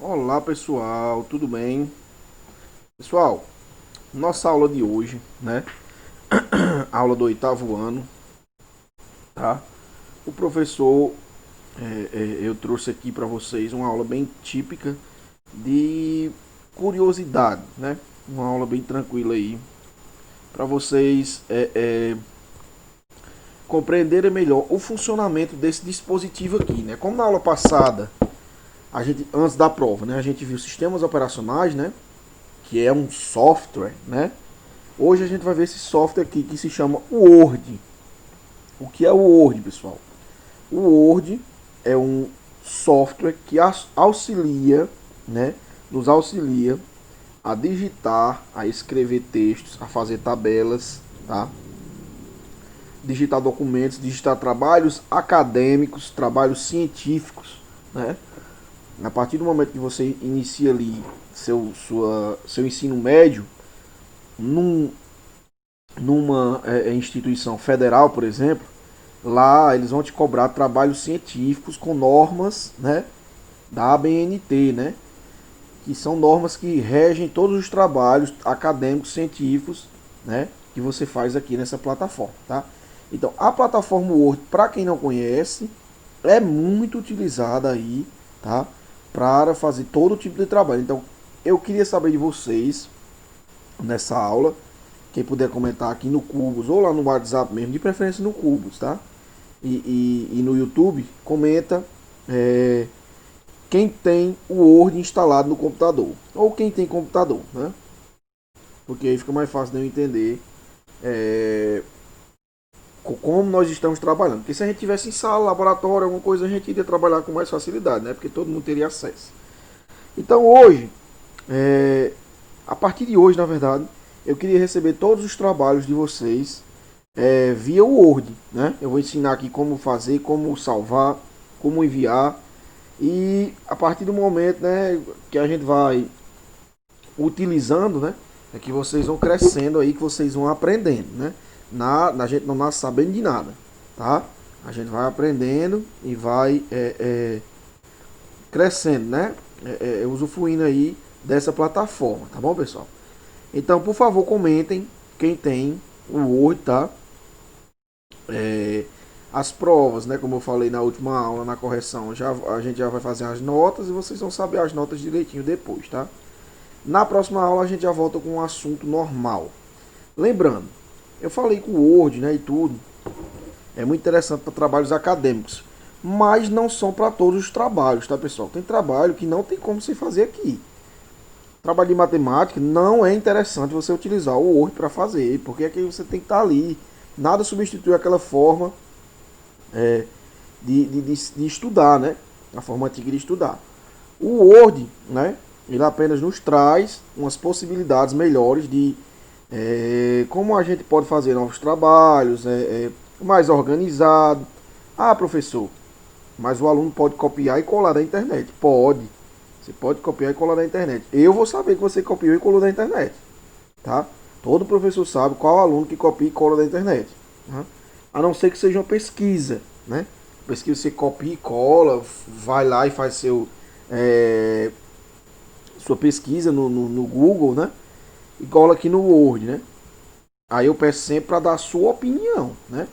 Olá pessoal, tudo bem? Pessoal, nossa aula de hoje, né? Aula do oitavo ano, tá? O professor, eu trouxe aqui para vocês uma aula bem típica de curiosidade, né? Uma aula bem tranquila aí para vocês compreenderem melhor o funcionamento desse dispositivo aqui, né? Como na aula passada, a gente antes da prova, né? A gente viu sistemas operacionais, né? Que é um software, né? Hoje a gente vai ver esse software aqui que se chama Word. O que é o Word, pessoal? O Word é um software que auxilia, né, nos auxilia a digitar, a escrever textos, a fazer tabelas, tá? Digitar documentos, digitar trabalhos acadêmicos, trabalhos científicos, né? A partir do momento que você inicia ali seu ensino médio, num, numa instituição federal, por exemplo, lá eles vão te cobrar trabalhos científicos com normas, né, da ABNT, né, que são normas que regem todos os trabalhos acadêmicos científicos, né, que você faz aqui nessa plataforma, tá? Então, a plataforma Word, para quem não conhece, é muito utilizada aí, tá, para fazer todo tipo de trabalho. Então, eu queria saber de vocês nessa aula, quem puder comentar aqui no Cubos ou lá no WhatsApp mesmo, de preferência no Cubos, tá? E no YouTube, comenta quem tem o Word instalado no computador. Ou quem tem computador, né? Porque aí fica mais fácil de eu entender como nós estamos trabalhando. Porque se a gente tivesse em sala, laboratório, alguma coisa, a gente iria trabalhar com mais facilidade, né? Porque todo mundo teria acesso. Então hoje, a partir de hoje, na verdade, eu queria receber todos os trabalhos de vocês via Word, né? Eu vou ensinar aqui como fazer, como salvar, como enviar e a partir do momento, né, que a gente vai utilizando, né, é que vocês vão crescendo aí, que vocês vão aprendendo, né? A gente não nasce sabendo de nada, tá? A gente vai aprendendo e vai crescendo, né? Usufruindo aí dessa plataforma, tá bom, pessoal? Então, por favor, comentem quem tem o Word, tá? As provas, né? Como eu falei na última aula, na correção, a gente já vai fazer as notas e vocês vão saber as notas direitinho depois, tá? Na próxima aula a gente já volta com um assunto normal. Lembrando, eu falei que o Word, né, e tudo, é muito interessante para trabalhos acadêmicos, mas não são para todos os trabalhos, tá, pessoal? Tem trabalho que não tem como se fazer aqui. Trabalho de matemática não é interessante você utilizar o Word para fazer, porque aqui você tem que estar ali. Nada substitui aquela forma de estudar, né? A forma antiga de estudar. O Word, né? Ele apenas nos traz umas possibilidades melhores de como a gente pode fazer novos trabalhos, mais organizado. Ah, professor, mas o aluno pode copiar e colar da internet. Pode. Você pode copiar e colar da internet. Eu vou saber que você copiou e colou da internet, tá? Todo professor sabe qual aluno que copia e cola da internet, tá? A não ser que seja uma pesquisa, né? Pesquisa você copia e cola, vai lá e faz sua pesquisa no Google, né? E cola aqui no Word, né? Aí eu peço sempre para dar a sua opinião, né?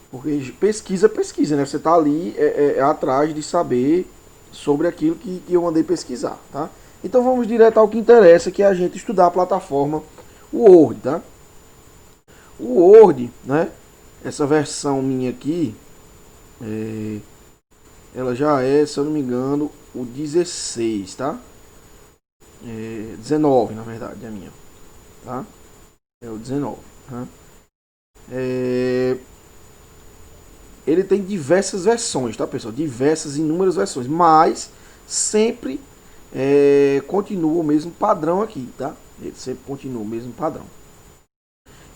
Porque pesquisa, né? Você está ali atrás de saber sobre aquilo que eu mandei pesquisar, tá? Então vamos direto ao que interessa, que é a gente estudar a plataforma Word, tá? O Word, né? Essa versão minha aqui, ela já é, se eu não me engano, o 16, tá? 19, na verdade, a minha, tá? É o 19, tá? É, ele tem diversas versões, tá, pessoal? Diversas, inúmeras versões, mas sempre continua o mesmo padrão aqui, tá? Ele sempre continua o mesmo padrão.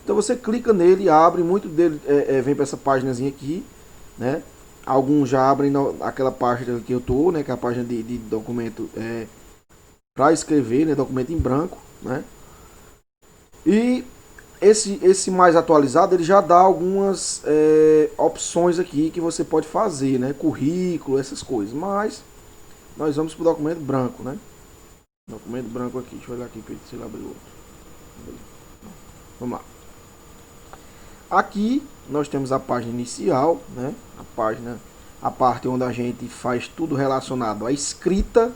Então você clica nele, abre, muito dele vem para essa páginazinha aqui, né? Alguns já abrem aquela página que eu tô, né? Que é a página de documento para escrever, né? Documento em branco, né? E esse mais atualizado ele já dá algumas opções aqui que você pode fazer, né? Currículo, essas coisas. Mas nós vamos para o documento branco, né? Documento branco aqui, deixa eu olhar aqui se ele abriu outro. Vamos lá. Aqui nós temos a página inicial, né? A parte onde a gente faz tudo relacionado à escrita,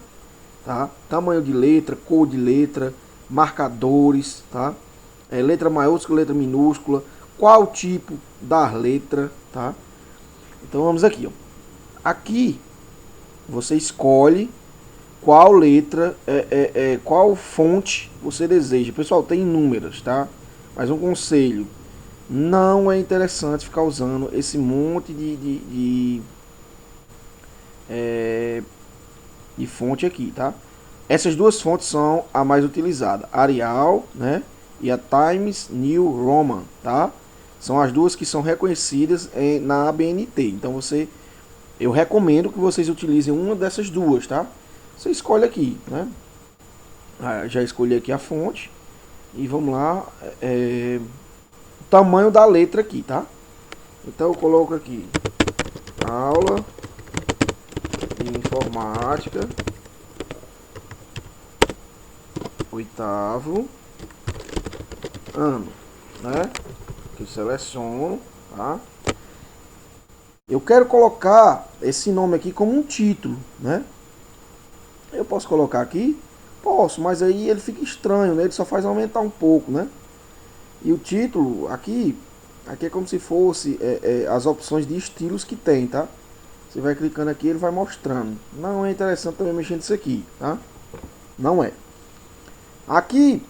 tá? Tamanho de letra, cor de letra, marcadores, tá? Letra maiúscula, letra minúscula, qual tipo da letra, tá? Então vamos aqui, ó. Aqui você escolhe qual letra, qual fonte você deseja. Pessoal, tem inúmeras, tá? Mas um conselho, não é interessante ficar usando esse monte de fonte aqui, tá? Essas duas fontes são a mais utilizada, Arial, né? E a Times New Roman, tá? São as duas que são reconhecidas na ABNT. Então eu recomendo que vocês utilizem uma dessas duas, tá? Você escolhe aqui, né? Já escolhi aqui a fonte e vamos lá, o tamanho da letra aqui, tá? Então eu coloco aqui aula de informática, 8º ano, né? Que eu seleciono, tá? Eu quero colocar esse nome aqui como um título, né? Eu posso colocar aqui? Posso, mas aí ele fica estranho, né? Ele só faz aumentar um pouco, né? E o título aqui é como se fosse as opções de estilos que tem, tá? Você vai clicando aqui, ele vai mostrando. Não é interessante também mexer nisso aqui, tá? Não é. Aqui,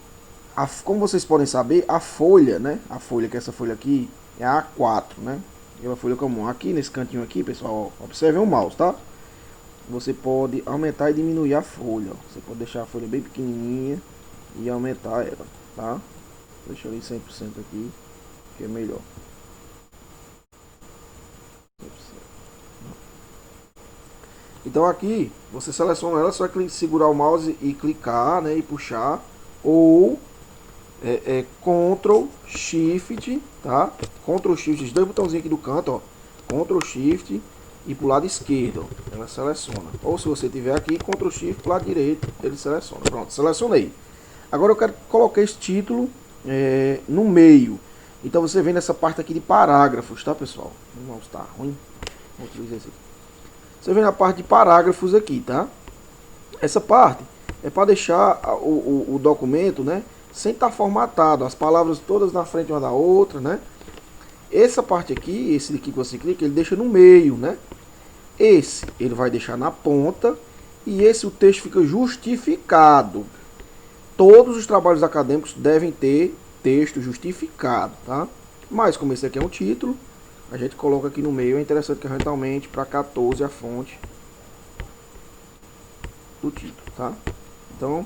como vocês podem saber, a folha, né? A folha, que é essa folha aqui, é a A4, né? É uma folha comum. Aqui nesse cantinho aqui, pessoal, ó, observem o mouse, tá? Você pode aumentar e diminuir a folha, ó. Você pode deixar a folha bem pequenininha e aumentar ela, tá? Deixa eu ir 100% aqui, que é melhor. 100%. Então aqui, você seleciona ela, só segurar o mouse e clicar, né, e puxar, ou Ctrl Shift, tá? Ctrl Shift, os dois botãozinhos aqui do canto, ó. Ctrl Shift e pro lado esquerdo, ó, ela seleciona. Ou se você tiver aqui, Ctrl Shift pro lado direito, ele seleciona. Pronto, selecionei. Agora eu quero colocar esse título no meio. Então você vem nessa parte aqui de parágrafos, tá, pessoal? O mouse tá ruim. Vou utilizar esse aqui. Você vem na parte de parágrafos aqui, tá? Essa parte é para deixar o documento, né, sem estar formatado, as palavras todas na frente uma da outra, né? Essa parte aqui, esse aqui que você clica, ele deixa no meio, né? Esse ele vai deixar na ponta e esse o texto fica justificado. Todos os trabalhos acadêmicos devem ter texto justificado, tá? Mas como esse aqui é um título, a gente coloca aqui no meio. É interessante que a gente aumente para 14 a fonte do título, tá? Então,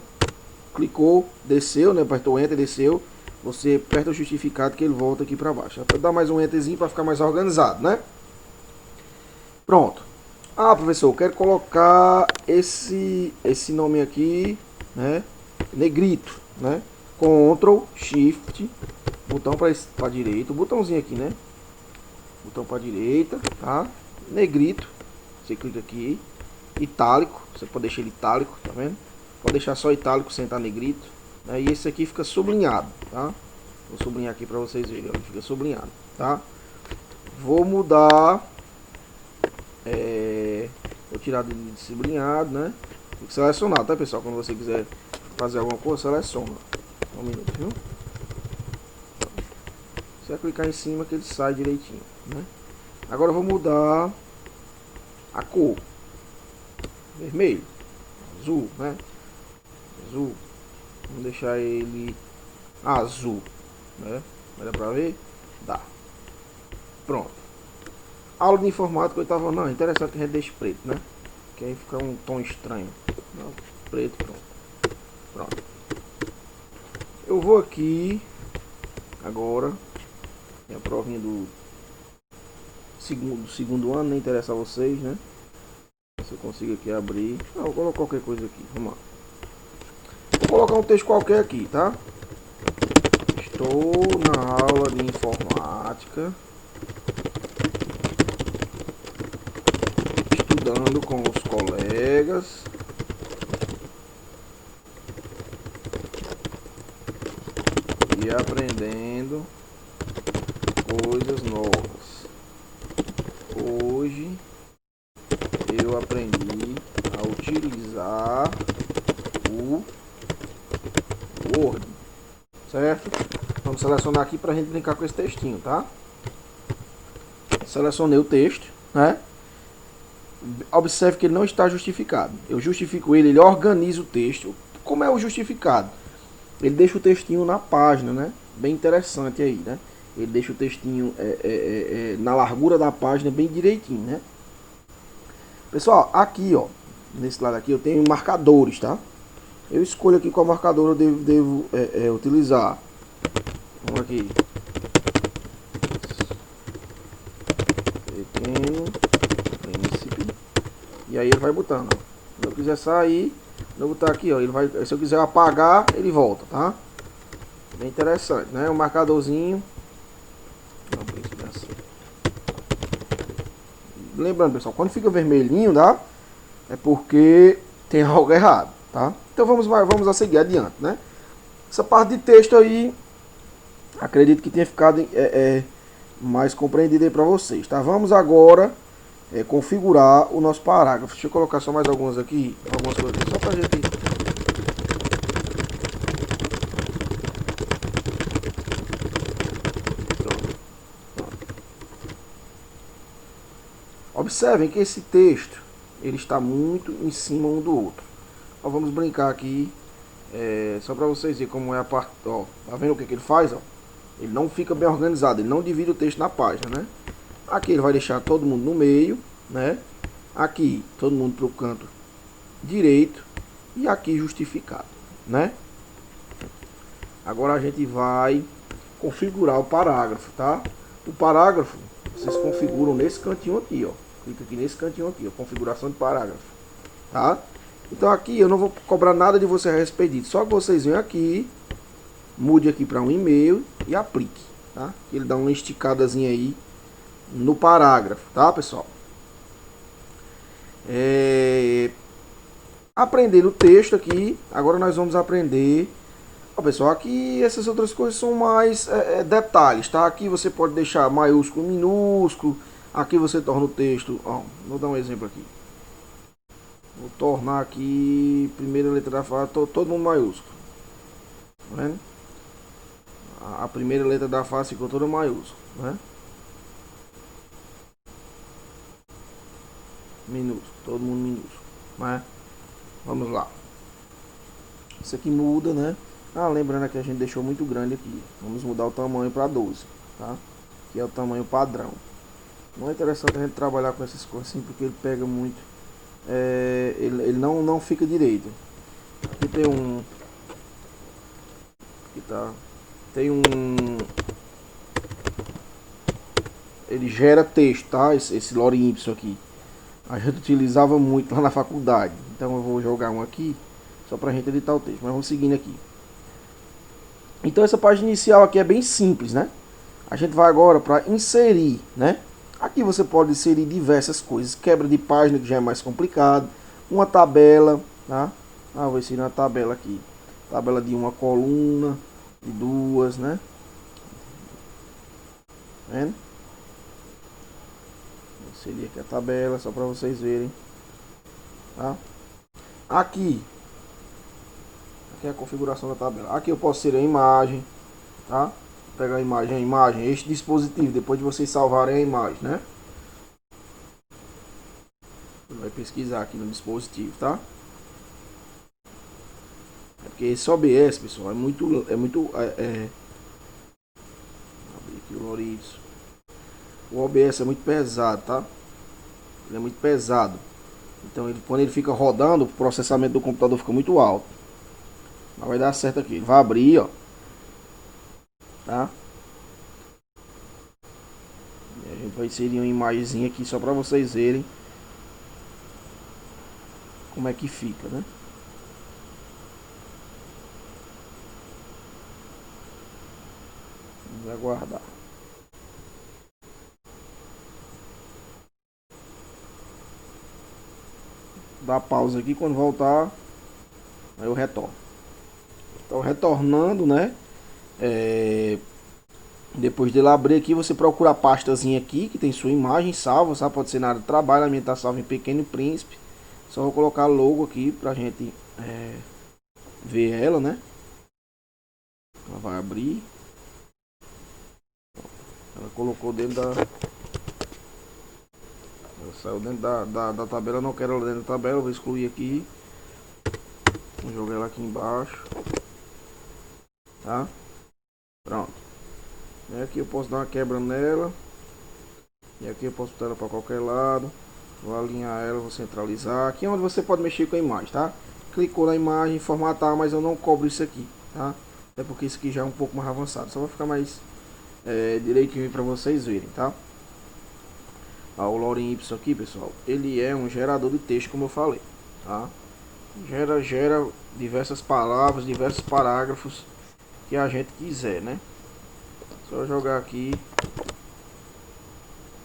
clicou, desceu, né? Apertou Enter, desceu. Você aperta o justificado que ele volta aqui para baixo. Dá mais um Enterzinho para ficar mais organizado, né? Pronto. Ah, professor, eu quero colocar esse nome aqui, né? Negrito, né? Ctrl Shift, botão para direita, o botãozinho aqui, né? Botão para direita, tá? Negrito, você clica aqui, itálico, você pode deixar ele itálico, tá vendo? Pode deixar só itálico sem estar negrito, né? E esse aqui fica sublinhado, tá? Vou sublinhar aqui para vocês verem, ele fica sublinhado, tá? Vou mudar, vou tirar de sublinhado, né? Fica selecionado, tá, pessoal? Quando você quiser fazer alguma coisa, seleciona. Um minuto, viu? Você vai clicar em cima que ele sai direitinho, né? Agora eu vou mudar a cor. Vermelho, azul, né? Azul. Vamos deixar ele azul, né? Vai dar pra ver? Dá. Pronto. Aula de informática, eu tava, não, interessante que a gente deixe preto, né? Que aí fica um tom estranho. Não, preto, pronto. Pronto. Eu vou aqui agora. É a provinha do segundo ano, nem interessa a vocês, né? Se eu consigo aqui abrir. Não, vou colocar qualquer coisa aqui. Vamos lá. Vou colocar um texto qualquer aqui, tá? Estou na aula de informática, estudando com os colegas e aprendendo coisas novas. Hoje eu aprendi a utilizar o Word, certo? Vamos selecionar aqui para a gente brincar com esse textinho, tá? Selecionei o texto, né? Observe que ele não está justificado. Eu justifico ele organiza o texto. Como é o justificado? Ele deixa o textinho na página, né? Bem interessante aí, né? Ele deixa o textinho na largura da página bem direitinho, né? Pessoal, aqui, ó, nesse lado aqui eu tenho marcadores, tá? Eu escolho aqui qual marcador eu devo utilizar. Vamos aqui. Pequeno príncipe. E aí ele vai botando, ó. Se eu quiser sair, eu vou botar aqui, ó. Ele vai, se eu quiser apagar, ele volta, tá? Bem interessante, né? O marcadorzinho. Lembrando, pessoal, quando fica vermelhinho, tá? É porque tem algo errado, tá? Então vamos a seguir adiante, né? Essa parte de texto aí, acredito que tenha ficado mais compreendida aí para vocês, tá? Vamos agora configurar o nosso parágrafo. Deixa eu colocar só mais algumas aqui, algumas coisas aqui, só pra gente... Observem que esse texto ele está muito em cima um do outro. Ó, vamos brincar aqui, só para vocês verem como é a parte. Ó, tá vendo o que ele faz? Ó? Ele não fica bem organizado, ele não divide o texto na página, né? Aqui ele vai deixar todo mundo no meio, né? Aqui todo mundo para o canto direito e aqui justificado, né? Agora a gente vai configurar o parágrafo, tá? O parágrafo vocês configuram nesse cantinho aqui, ó. Clica aqui nesse cantinho aqui, ó, configuração de parágrafo, tá? Então aqui eu não vou cobrar nada de você a respeito disso, só que vocês vêm aqui, mude aqui para um e-mail e aplique, tá? Ele dá uma esticadazinha aí no parágrafo, tá, pessoal? Aprendendo o texto aqui, agora nós vamos aprender. Ó, pessoal, aqui essas outras coisas são mais detalhes, tá? Aqui você pode deixar maiúsculo, minúsculo. Aqui você torna o texto, ó, vou dar um exemplo aqui. Vou tornar aqui, primeira letra da frase, todo mundo maiúsculo. Tá vendo? A primeira letra da frase ficou toda maiúscula, né? Minúsculo, todo mundo minúsculo, né? Vamos lá. Isso aqui muda, né? Ah, lembrando que a gente deixou muito grande aqui. Vamos mudar o tamanho para 12, tá? Que é o tamanho padrão. Não é interessante a gente trabalhar com essas coisas assim, porque ele pega muito. Ele não fica direito. Aqui tem um... Aqui tá... Tem um... Ele gera texto, tá? Esse lore Y aqui. A gente utilizava muito lá na faculdade. Então eu vou jogar um aqui, só pra gente editar o texto. Mas vamos seguindo aqui. Então essa página inicial aqui é bem simples, né? A gente vai agora para inserir, né? Aqui você pode inserir diversas coisas. Quebra de página, que já é mais complicado. Uma tabela, tá? Ah, vou inserir uma tabela aqui. Tabela de uma coluna, de duas, né? Tá vendo? Vou inserir aqui a tabela, só para vocês verem. Tá? Aqui é a configuração da tabela. Aqui eu posso inserir a imagem, tá? Vou pegar a imagem, este dispositivo, depois de vocês salvarem a imagem, né? Você vai pesquisar aqui no dispositivo, tá? É porque esse OBS, pessoal, abrir aqui o Lourenço. O OBS é muito pesado, tá? Ele é muito pesado. Então quando ele fica rodando, o processamento do computador fica muito alto. Mas vai dar certo aqui. Ele vai abrir, ó. Tá? E a gente vai inserir uma imagenzinha aqui só para vocês verem como é que fica, né? Vamos aguardar. Dá pausa aqui, quando voltar aí eu retorno. Então retornando, né? Depois dele abrir aqui, você procura a pastazinha aqui, que tem sua imagem salva, sabe? Pode ser na área de trabalho, a minha tá salva em Pequeno Príncipe. Só vou colocar logo aqui pra gente ver ela, né? Ela vai abrir. Ela colocou dentro da... Ela saiu dentro da tabela, eu não quero ela dentro da tabela, vou excluir aqui. Vou jogar ela aqui embaixo. Tá? Pronto. E aqui eu posso dar uma quebra nela. E aqui eu posso botar ela para qualquer lado. Vou alinhar ela, vou centralizar. Aqui é onde você pode mexer com a imagem, tá? Clicou na imagem, formatar, mas eu não cobro isso aqui, tá? É porque isso aqui já é um pouco mais avançado. Só vai ficar mais direitinho para vocês verem, tá? O Lorem Y aqui, pessoal, ele é um gerador de texto, como eu falei, tá? Gera diversas palavras, diversos parágrafos que a gente quiser, né? Só jogar aqui,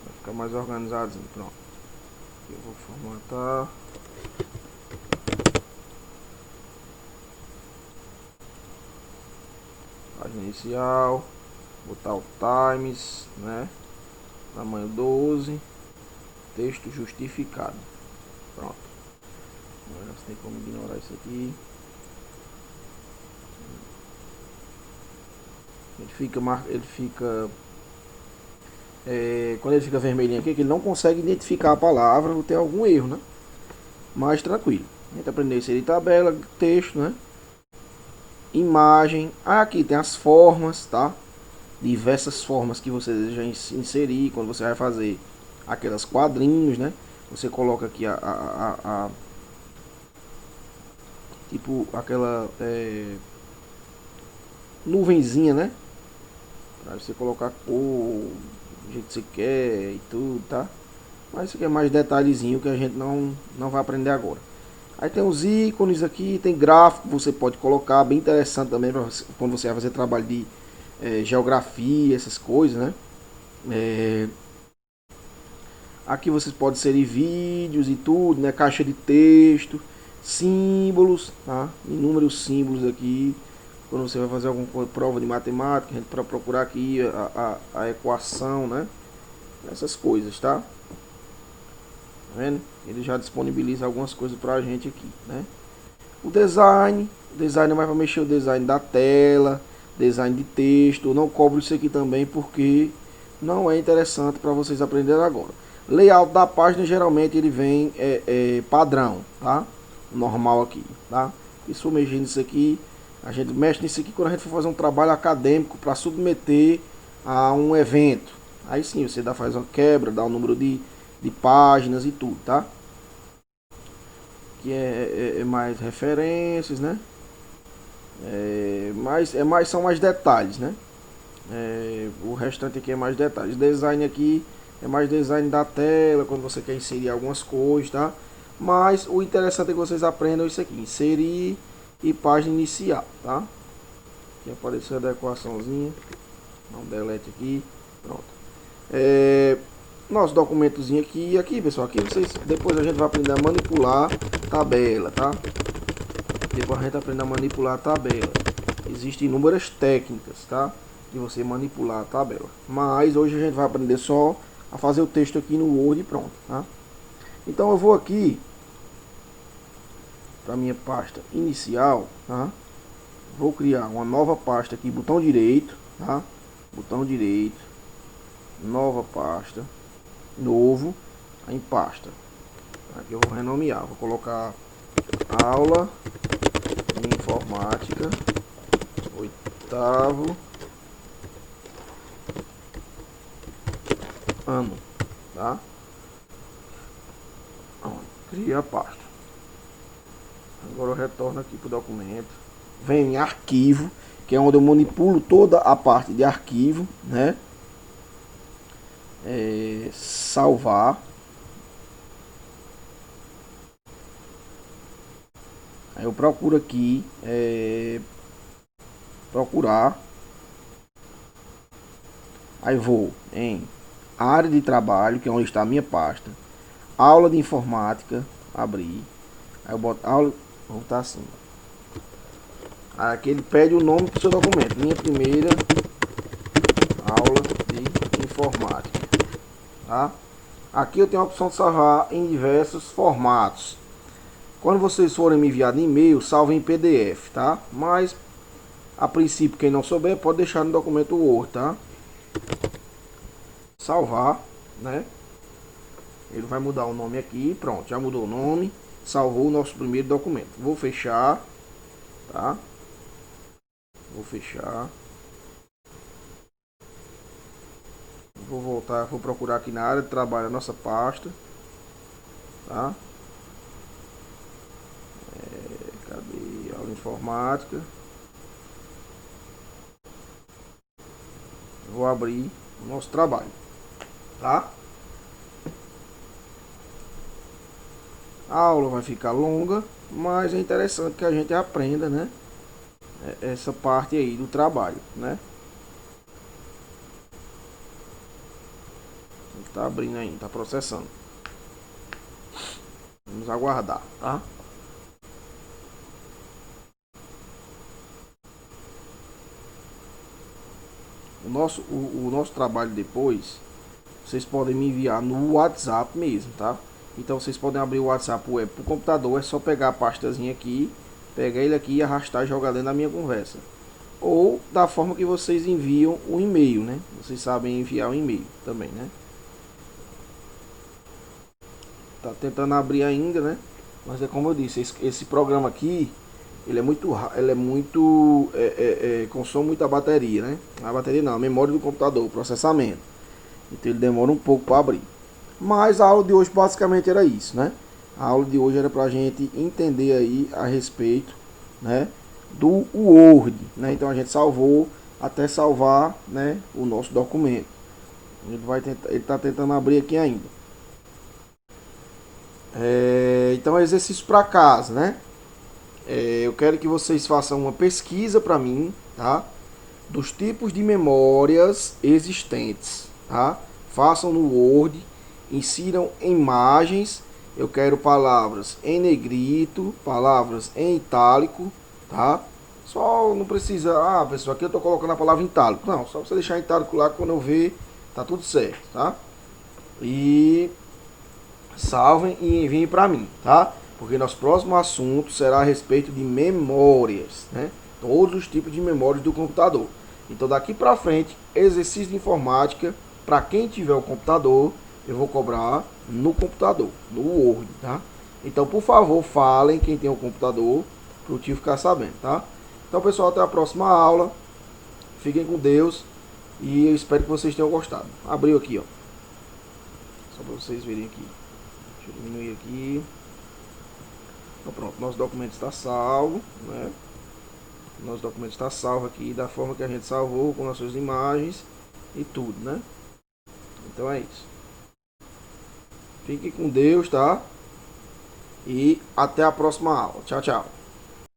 vai ficar mais organizadinho. Pronto, eu vou formatar. Página inicial, botar o times, né? Tamanho 12, texto justificado. Pronto. Agora você tem como ignorar isso aqui. Ele fica quando ele fica vermelhinho aqui, que ele não consegue identificar a palavra ou tem algum erro, né? Mas tranquilo. A gente aprendeu a inserir tabela, texto, né? Imagem. Aqui tem as formas, tá? Diversas formas que você deseja inserir quando você vai fazer aquelas quadrinhos, né? Você coloca aqui tipo aquela nuvenzinha, né? Pra você colocar a cor, do jeito que você quer e tudo, tá? Mas isso aqui é mais detalhezinho que a gente não vai aprender agora. Aí tem os ícones aqui, tem gráfico, você pode colocar, bem interessante também pra você, quando você vai fazer trabalho de geografia, essas coisas, né? Aqui vocês podem inserir vídeos e tudo, né? Caixa de texto, símbolos, tá? Inúmeros símbolos aqui. Quando você vai fazer alguma prova de matemática, a gente para procurar aqui a equação, né? Essas coisas, tá? Tá vendo? Ele já disponibiliza algumas coisas pra gente aqui, né? O design é mais para mexer o design da tela, design de texto. Eu não cobro isso aqui também porque não é interessante para vocês aprenderem agora. Layout da página geralmente ele vem padrão, tá? Normal aqui, tá? Isso mexendo nisso aqui, a gente mexe nisso aqui quando a gente for fazer um trabalho acadêmico para submeter a um evento. Aí sim você faz uma quebra, dá o número de páginas e tudo, tá? Que é mais referências, né? São mais detalhes, né? O restante aqui é mais detalhes. Design aqui é mais design da tela, quando você quer inserir algumas coisas, tá? Mas o interessante é que vocês aprendam isso aqui: inserir e página inicial, tá? Aqui apareceu a adequaçãozinha. Dá um delete aqui. Pronto. Nosso documentozinho aqui. E aqui, pessoal, aqui vocês, depois a gente vai aprender a manipular tabela, tá? Depois a gente aprende a manipular a tabela. Existem inúmeras técnicas, tá? De você manipular a tabela. Mas hoje a gente vai aprender só a fazer o texto aqui no Word e pronto, tá? Então eu vou aqui para minha pasta inicial, tá? Vou criar uma nova pasta aqui, botão direito, tá? Botão direito, nova pasta, novo, em pasta. Aqui eu vou renomear, vou colocar aula de informática, 8º ano, tá? Cria a pasta. Agora eu retorno aqui para o documento, venho em arquivo, que é onde eu manipulo toda a parte de arquivo, né? Salvar. Aí eu procuro aqui, procurar. Aí vou em área de trabalho, que é onde está a minha pasta. Aula de informática, abrir. Aí eu boto aula, vou botar assim. Aqui ele pede o nome do seu documento. Minha primeira aula de informática. Tá? Aqui eu tenho a opção de salvar em diversos formatos. Quando vocês forem me enviar de e-mail, salve em PDF, tá? Mas a princípio, quem não souber pode deixar no documento Word, tá? Salvar, né? Ele vai mudar o nome aqui, pronto, já mudou o nome, salvou o nosso primeiro documento. Vou fechar, tá? Vou fechar. Vou voltar, vou procurar aqui na área de trabalho a nossa pasta, tá? Cadê aula de informática? Vou abrir o nosso trabalho, tá? A aula vai ficar longa, mas é interessante que a gente aprenda, né? Essa parte aí do trabalho, né? Tá abrindo ainda, tá processando. Vamos aguardar, tá? O nosso trabalho depois, vocês podem me enviar no WhatsApp mesmo, tá? Então vocês podem abrir o WhatsApp web pro computador, é só pegar a pastazinha aqui, pegar ele aqui e arrastar e jogar dentro da minha conversa. Ou da forma que vocês enviam o e-mail, né? Vocês sabem enviar o e-mail também, né? Tá tentando abrir ainda, né? Mas é como eu disse, esse programa aqui, consome muita bateria, né? A bateria não, a memória do computador, o processamento. Então ele demora um pouco para abrir. Mas a aula de hoje basicamente era isso, né? A aula de hoje era para a gente entender aí a respeito, né, do Word, né? Então a gente salvou até salvar, né, o nosso documento. Ele está tentando abrir aqui ainda. Então é exercício para casa, né? Eu quero que vocês façam uma pesquisa para mim, tá? Dos tipos de memórias existentes, tá? Façam no Word, insiram imagens. Eu quero palavras em negrito, palavras em itálico, tá? Só não precisa, pessoal, aqui eu tô colocando a palavra em itálico. Não, só você deixar em itálico lá, quando eu ver, tá tudo certo, tá? E salvem e enviem para mim, tá? Porque nosso próximo assunto será a respeito de memórias, né? Todos os tipos de memórias do computador. Então daqui para frente, exercício de informática, para quem tiver o computador, eu vou cobrar no computador, no Word, tá? Então, por favor, falem quem tem o computador, para o tio ficar sabendo, tá? Então, pessoal, até a próxima aula. Fiquem com Deus e eu espero que vocês tenham gostado. Abriu aqui, ó. Só para vocês verem aqui. Deixa eu diminuir aqui. Então, pronto, nosso documento está salvo, né? Nosso documento está salvo aqui da forma que a gente salvou, com nossas imagens e tudo, né? Então é isso. Fique com Deus, tá? E até a próxima aula. Tchau, tchau.